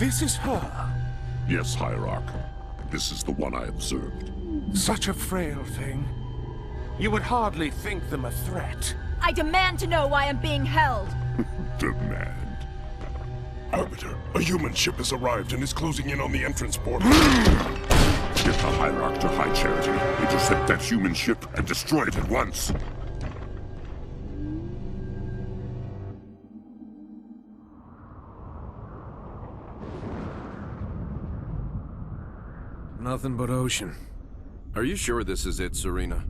This is her. Yes, Hierarch. This is the one I observed. Such a frail thing. You would hardly think them a threat. I demand to know why I'm being held. Demand. Arbiter, a human ship has arrived and is closing in on the entrance portal. Get the Hierarch to High Charity, intercept that human ship, and destroy it at once. Nothing but ocean. Are you sure this is it, Serena?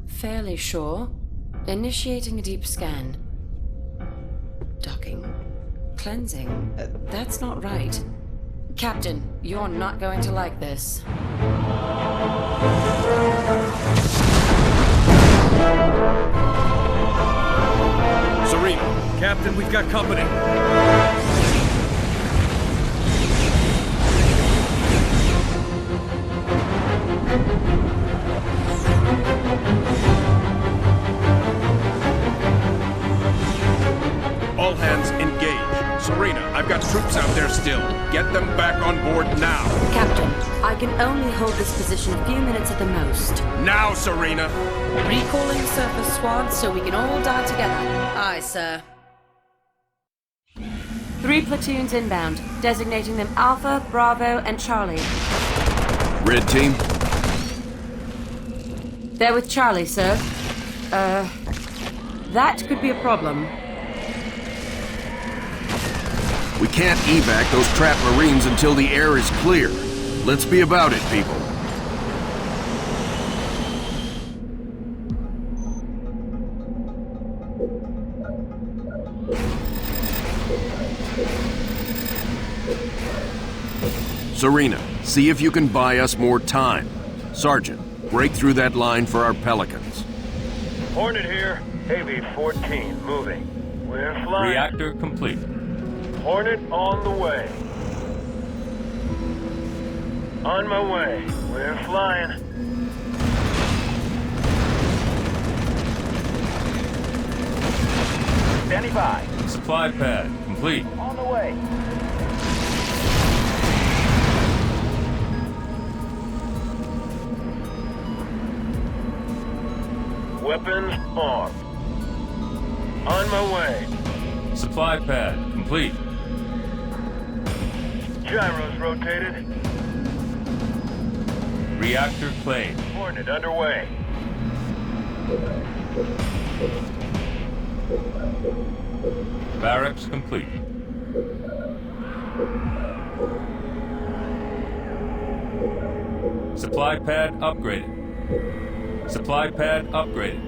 Fairly sure. Initiating a deep scan. Docking. Cleansing. That's not right. Captain, you're not going to like this. Serena! Captain, we've got company! All hands engage. Serena, I've got troops out there still. Get them back on board now. Captain, I can only hold this position a few minutes at the most. Now, Serena! Recalling surface squads so we can all die together. Aye, sir. 3 platoons inbound, designating them Alpha, Bravo, and Charlie. Red team? They're with Charlie, sir. That could be a problem. We can't evac those trapped Marines until the air is clear. Let's be about it, people. Serena, see if you can buy us more time. Sergeant, break through that line for our Pelicans. Hornet here. AV-14, moving. We're flying. Reactor complete. Hornet on the way. On my way. We're flying. Standing by. Supply pad complete. On the way. Weapons armed. On my way. Supply pad complete. Gyros rotated. Reactor claimed. Hornet underway. Barracks complete. Supply pad upgraded. Supply pad upgraded.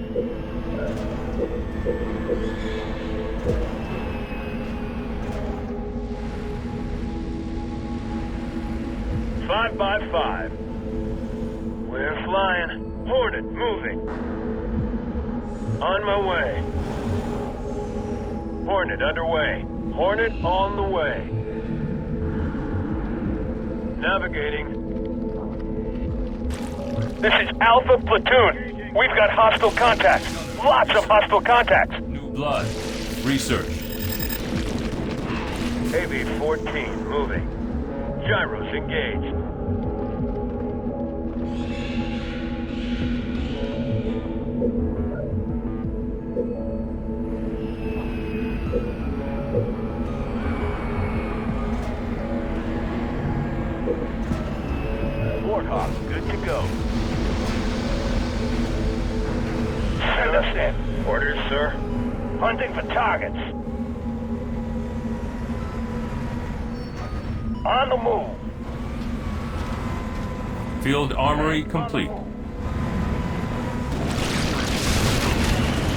Five by 5. We're flying. Hornet moving. On my way. Hornet underway. Hornet on the way. Navigating. This is Alpha Platoon. We've got hostile contacts. Lots of hostile contacts. New blood. Research. AV-14 moving. Gyros engaged. Warthog, good to go. Send us in. Orders, sir. Hunting for targets. On the move. Field armory complete.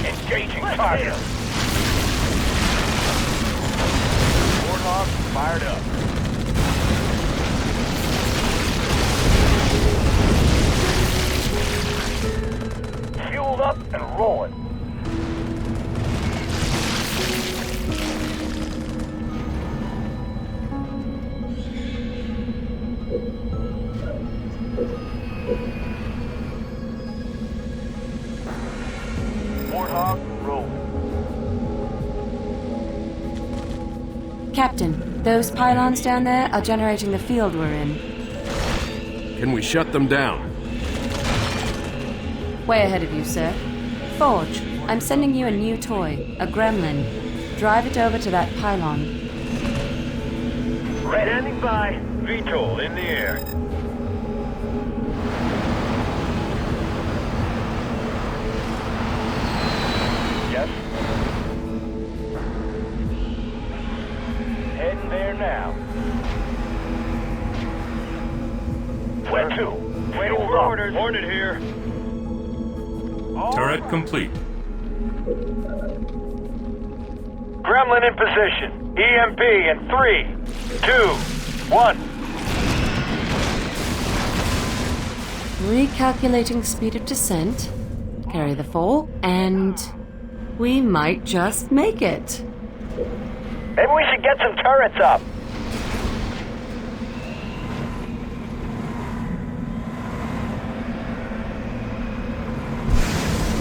Engaging target. Warthog fired up. Fueled up and rolling. Warthog rolling. Captain, Those pylons down there are generating the field we're in. Can we shut them down? Way ahead of you, sir. Forge, I'm sending you a new toy, a gremlin. Drive it over to that pylon. Standing by. VTOL in the air. Yes. Heading there now. Where to? Waiting for orders. Hornet here. Turret complete. Gremlin in position. EMP in 3, 2, 1. Recalculating speed of descent. Carry the 4, and we might just make it. Maybe we should get some turrets up.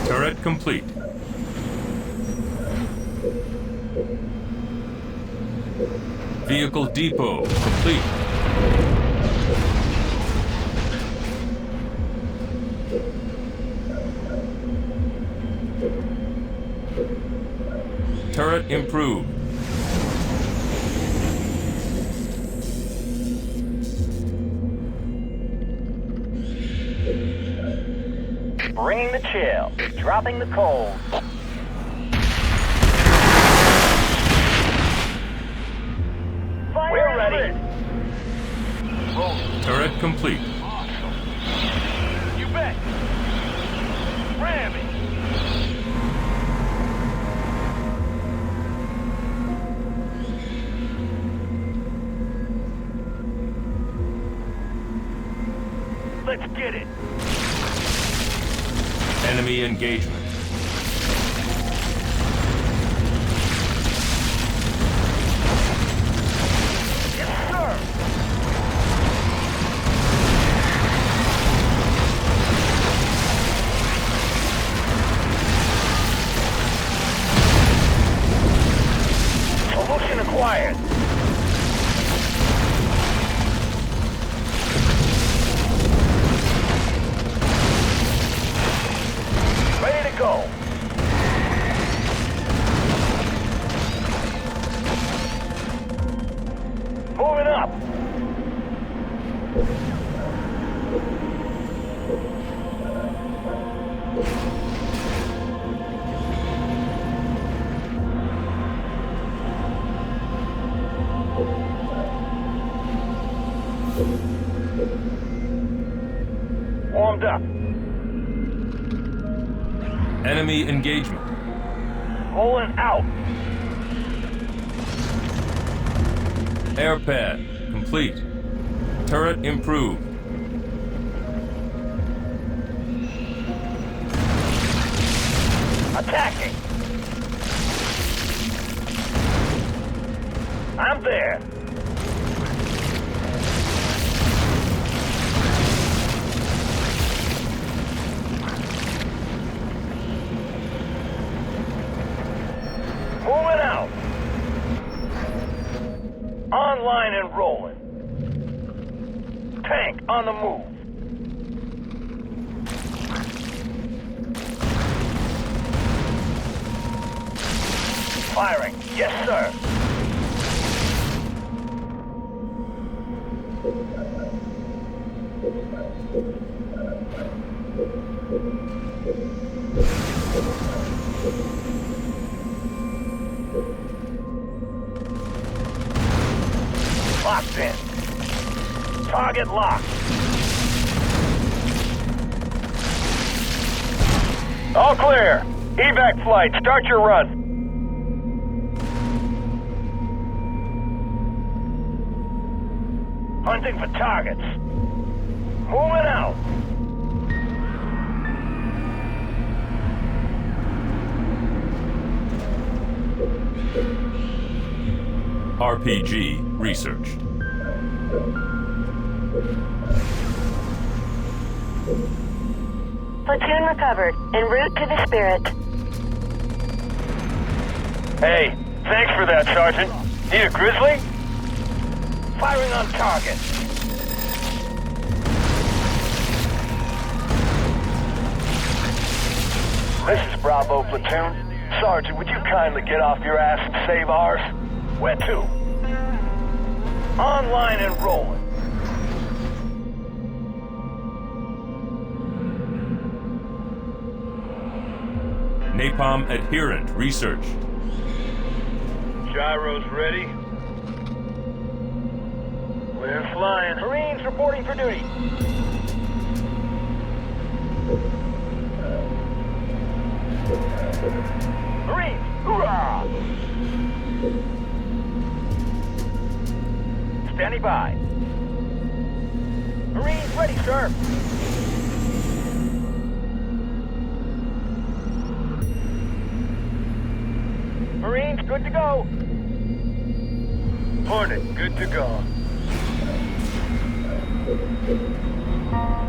Turret complete. Vehicle depot complete. Turret improved. Bringing the chill. Dropping the cold. We're ready. Turret complete. You bet. Ram it. Let's get it. Enemy engagement. Yes, sir. Solution acquired. Ready to go. Moving up. Warmed up. Enemy engagement. Rolling out. Air pad complete. Turret improved. Attacking. I'm there. Moving out. Online and rolling. Tank on the move. Firing. Yes, sir. Locked in. Target locked. All clear. Evac flight, start your run. Hunting for targets. Moving out. RPG researched. Platoon recovered. En route to the Spirit. Hey, thanks for that, Sergeant. Need a grizzly? Firing on target. This is Bravo Platoon. Sergeant, would you kindly get off your ass and save ours? Where to? Online and rolling. Napalm adherent research. Gyros ready. We're flying. Marines reporting for duty. Marines, hoorah! Standing by. Marines ready, sir. Marines, good to go. Hornet, good to go.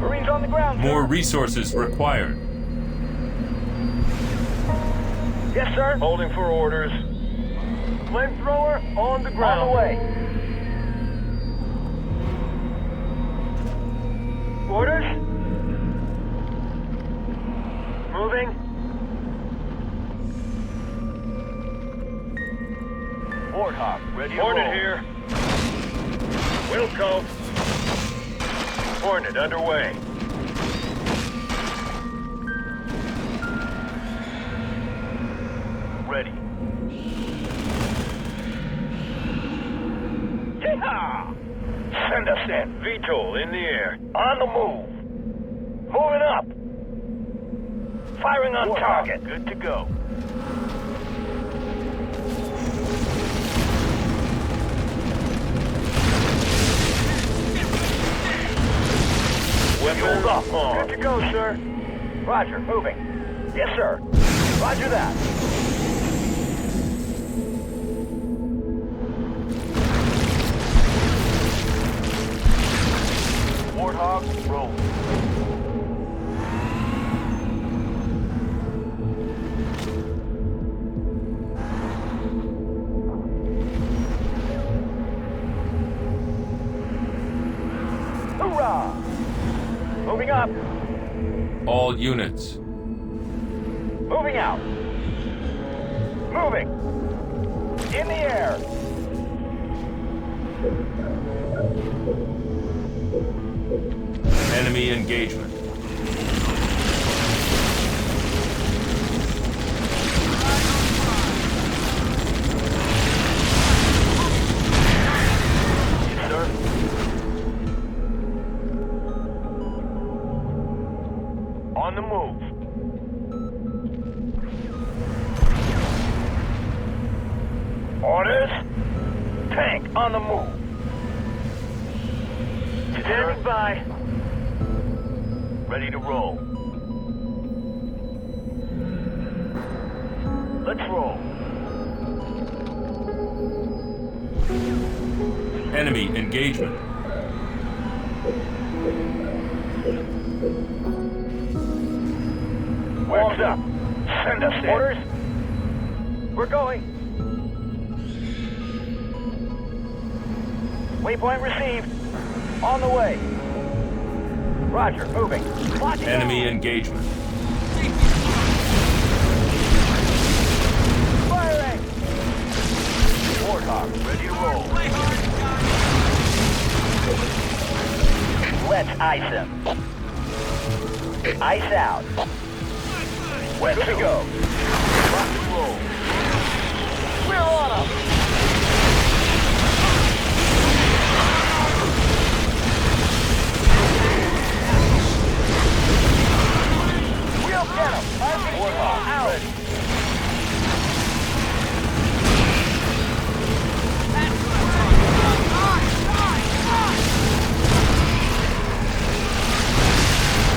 Marines on the ground, sir. More resources required. Yes, sir. Holding for orders. Flamethrower on the ground. On the way. Orders. Moving. Warthog, ready to Hornet roll. here. Wilco. Hornet underway. Ready. Yeehaw! Send us in. VTOL in the air. On the move. Moving up. Firing on target. Good to go. Weapons up. Good to go, sir. Roger, moving. Yes, sir. Roger that. Warthog, roll. Hoorah! Moving up. All units. Moving out. Moving. In the air. Enemy engagement. Yes, sir. On the move. Orders. Tank on the move. Standing by. Ready to roll. Let's roll. Enemy engagement. Warms up. Send us in. Orders. We're going. Waypoint received. On the way. Roger, moving. Locking Enemy down. engagement. Firing! Warthog, ready to roll. Let's ice him. Ice out. Where to go? Rock and roll. We're on him! We'll get him! Warthog, out! Ready.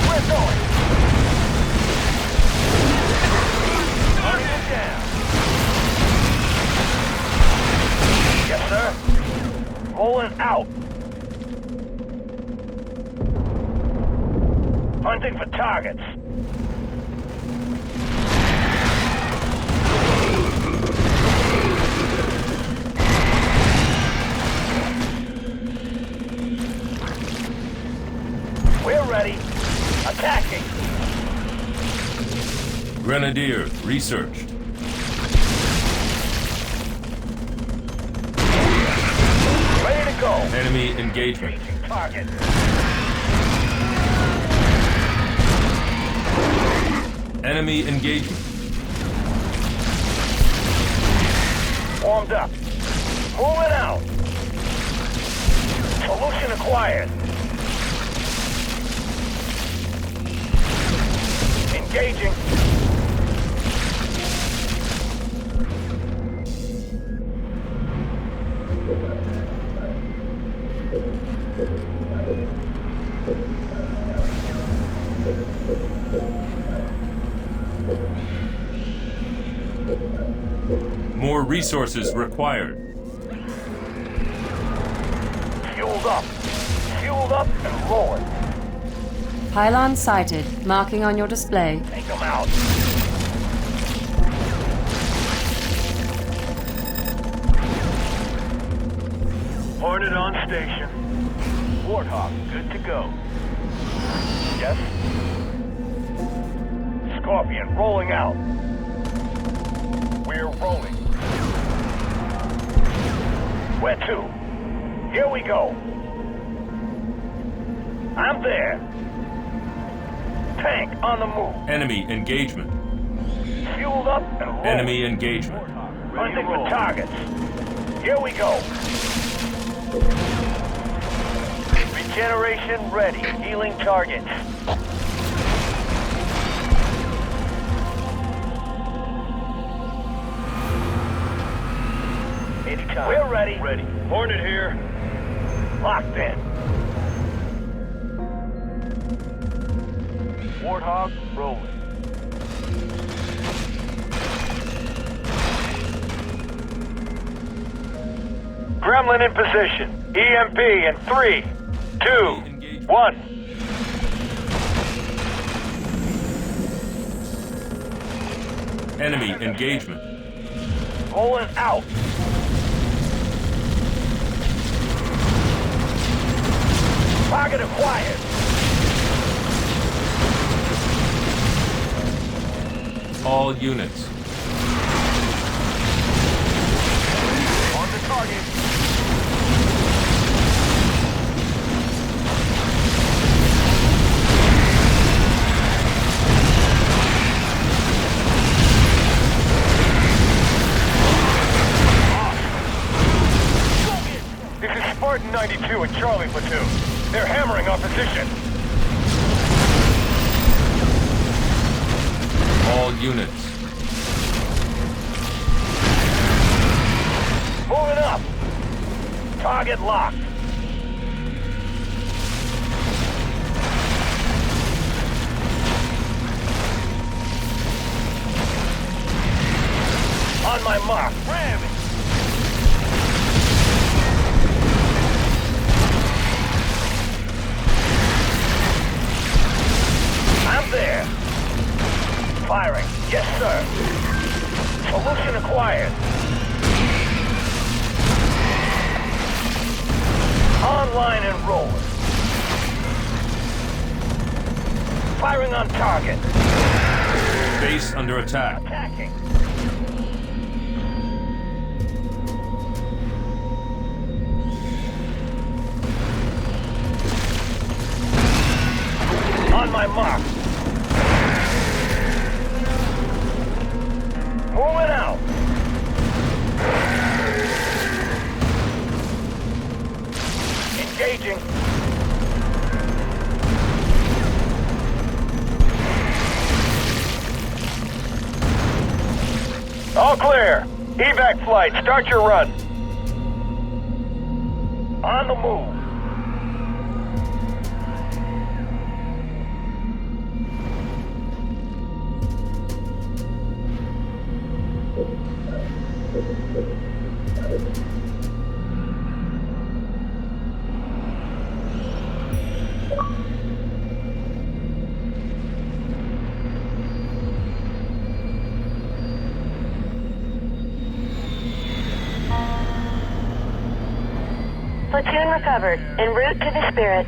We're going! Hunting him down! Yes, sir. Rolling out! Hunting for targets! ready. Attacking. Grenadier researched. Ready to go. Enemy engagement. Engaging target. Enemy engagement. Warmed up. Moving out. Solution acquired. Engaging. More resources required. Fueled up. Fueled up and rolling. Pylon sighted. Marking on your display. Take them out. Hornet on station. Warthog, good to go. Yes? Scorpion rolling out. We're rolling. Where to? Here we go. I'm there. Tank on the move. Enemy engagement. Fueled up and rolling. Enemy engagement. Hunting for targets. Here we go. Regeneration ready. Healing targets. Anytime. We're ready. Ready. Hornet here. Locked in. Warthog rolling. Gremlin in position. EMP in 3, 2, 1. Enemy engagement. Rolling out. Target acquired. All units. On the target. This is Spartan 92 and Charlie Platoon. They're hammering our position. All units. Moving up. Target locked. On my mark. Ramming. I'm there. Firing. Yes, sir. Solution acquired. Online and rolling. Firing on target. Base under attack. Attacking. On my mark. Moving out. Engaging. All clear. Evac flight, start your run. On the move. Platoon recovered. En route to the Spirit.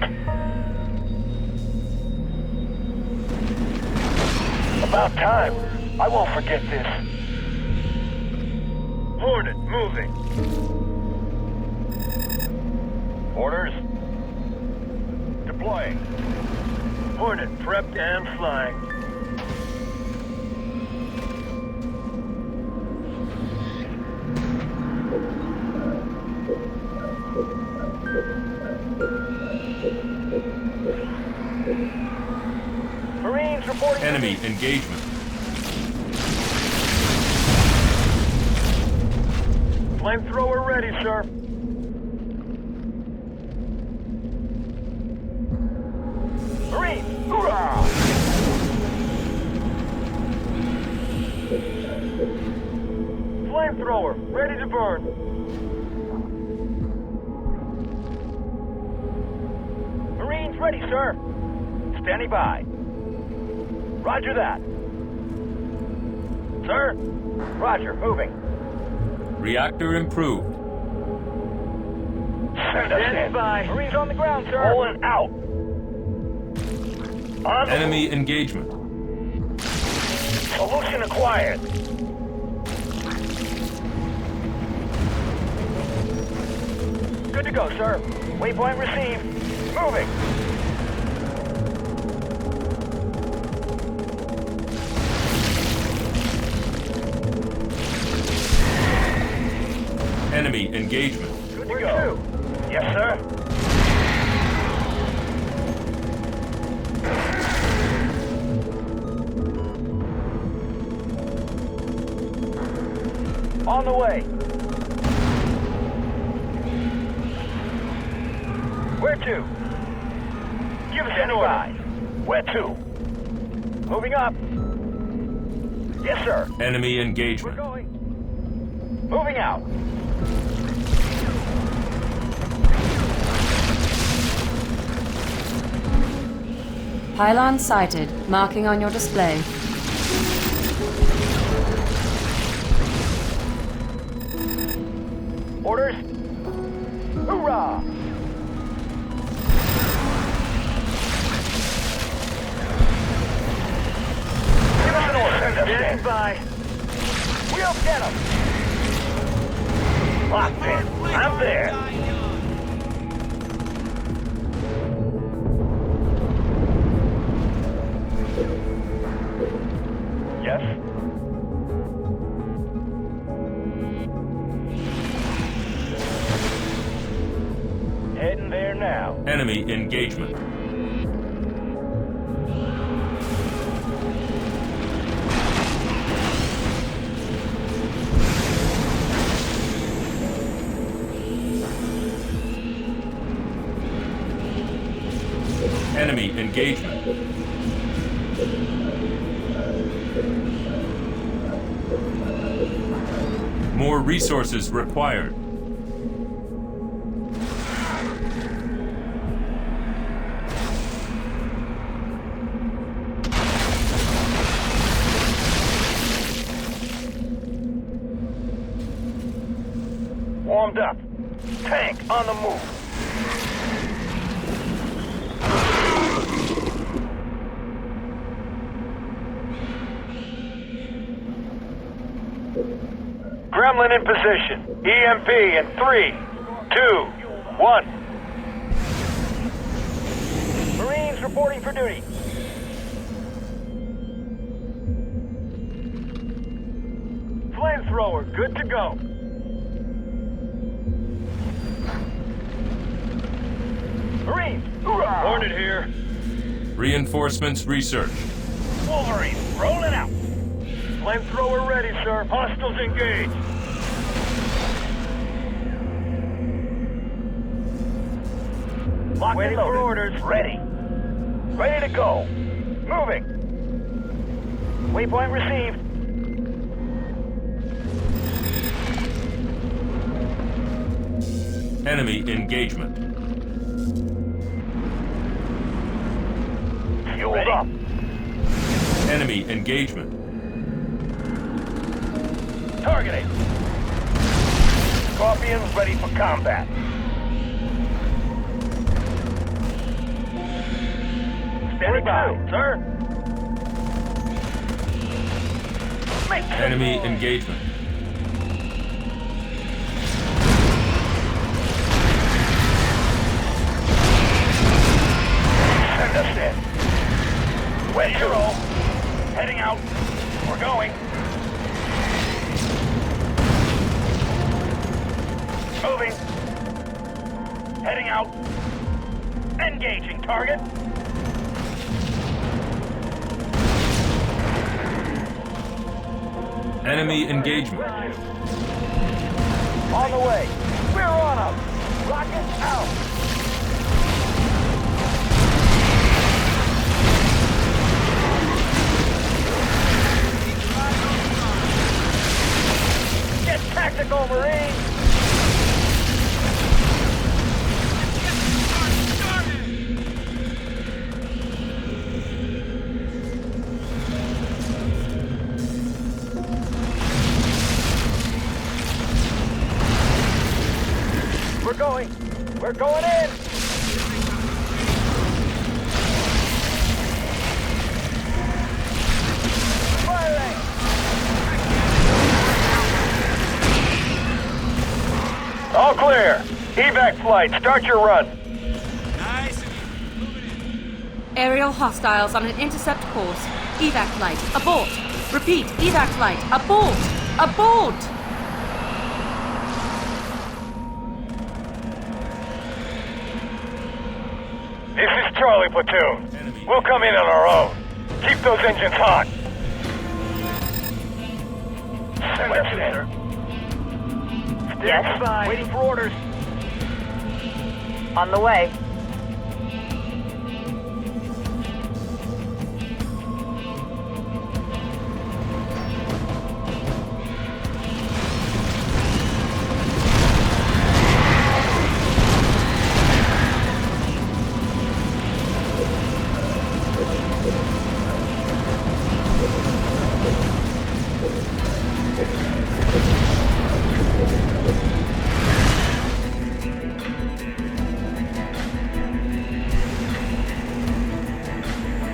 About time. I won't forget this. Hornet, moving. Orders. Deploying. Hornet, prepped and flying. Marines reporting. Enemy engagement. Flamethrower ready, sir. Marines, hoorah! Flamethrower ready to burn. Marines ready, sir. Standing by. Roger that. Sir? Roger, moving. Reactor improved. Send us in. By. Marines on the ground, sir. Rolling out. On Enemy engagement. Solution acquired. Good to go, sir. Waypoint received. Moving. Enemy engagement. Good to go. Yes, sir. On the way. Where to? Give us an order. Where to? Moving up. Yes, sir. Enemy We're engagement. going. Moving out. Pylon sighted, marking on your display. Orders. Hoorah! Give us an order. Stand by. We'll get them. Locked in. I'm there. Yes? Heading there now. Enemy engagement. Enemy engagement. More resources required. Warmed up. Tank on the move. Gremlin in position. EMP in 3, 2, 1. Marines reporting for duty. Flamethrower, good to go. Marines, hoorah! Hornet here. Reinforcements researched. Wolverine, rolling out. Flamethrower ready, sir. Hostiles engaged. Locked and loaded. For orders. Ready. Ready to go. Moving. Waypoint received. Enemy engagement. Fueled up. Enemy engagement. Targeting. Scorpions ready for combat. Standing by, sir. Enemy engagement. Send us in. West to roll. Heading out. We're going. Moving. Heading out. Engaging target. Enemy engagement. On the way. We're on them. Rocket out. Get tactical, Marine. We're going in! Firing! All clear. Evac flight, start your run. Aerial hostiles on an intercept course. Evac flight, abort. Repeat, evac flight, abort. Abort! This is Charlie Platoon. We'll come in on our own. Keep those engines hot. Send us in, sir. Yes? Fine. Waiting for orders. On the way.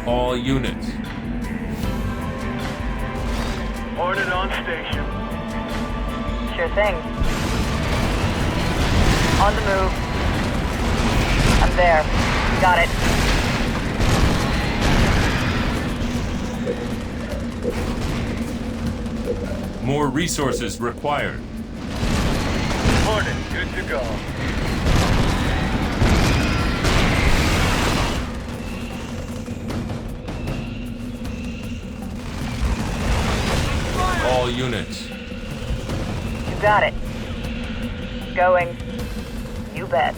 All units. Hornet on station. Sure thing. On the move. I'm there. Got it. More resources required. Hornet, good to go. All units. You got it. Going. You bet.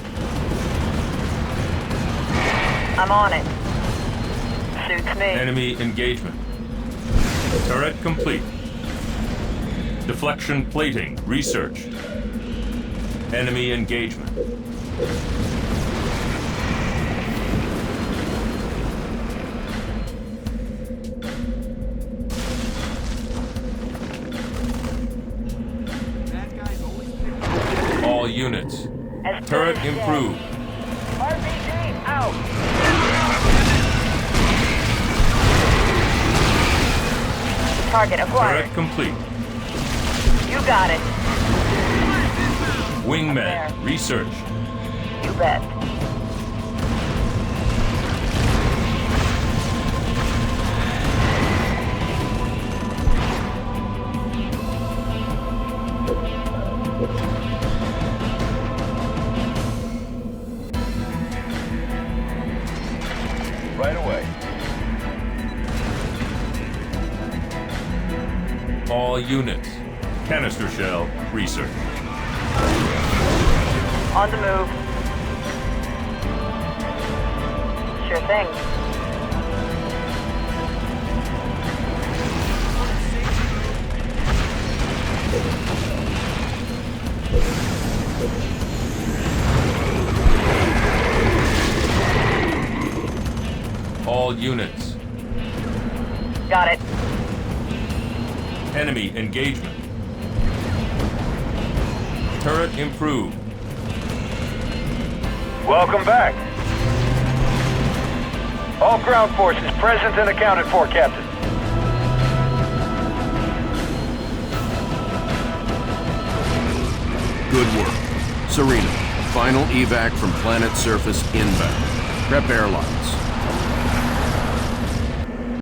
I'm on it. Suits me. Enemy engagement. Turret complete. Deflection plating. Research. Enemy engagement. All units. Turret improved. RPG out. Target acquired. Turret complete. You got it. Wingman. Research. You bet. Right away. All units. Canister shell. Research. On the move. Sure thing. All units. Got it. Enemy engagement. Turret improved. Welcome back. All ground forces present and accounted for, Captain. Good work. Serena, final evac from planet surface inbound. Prep airlocks.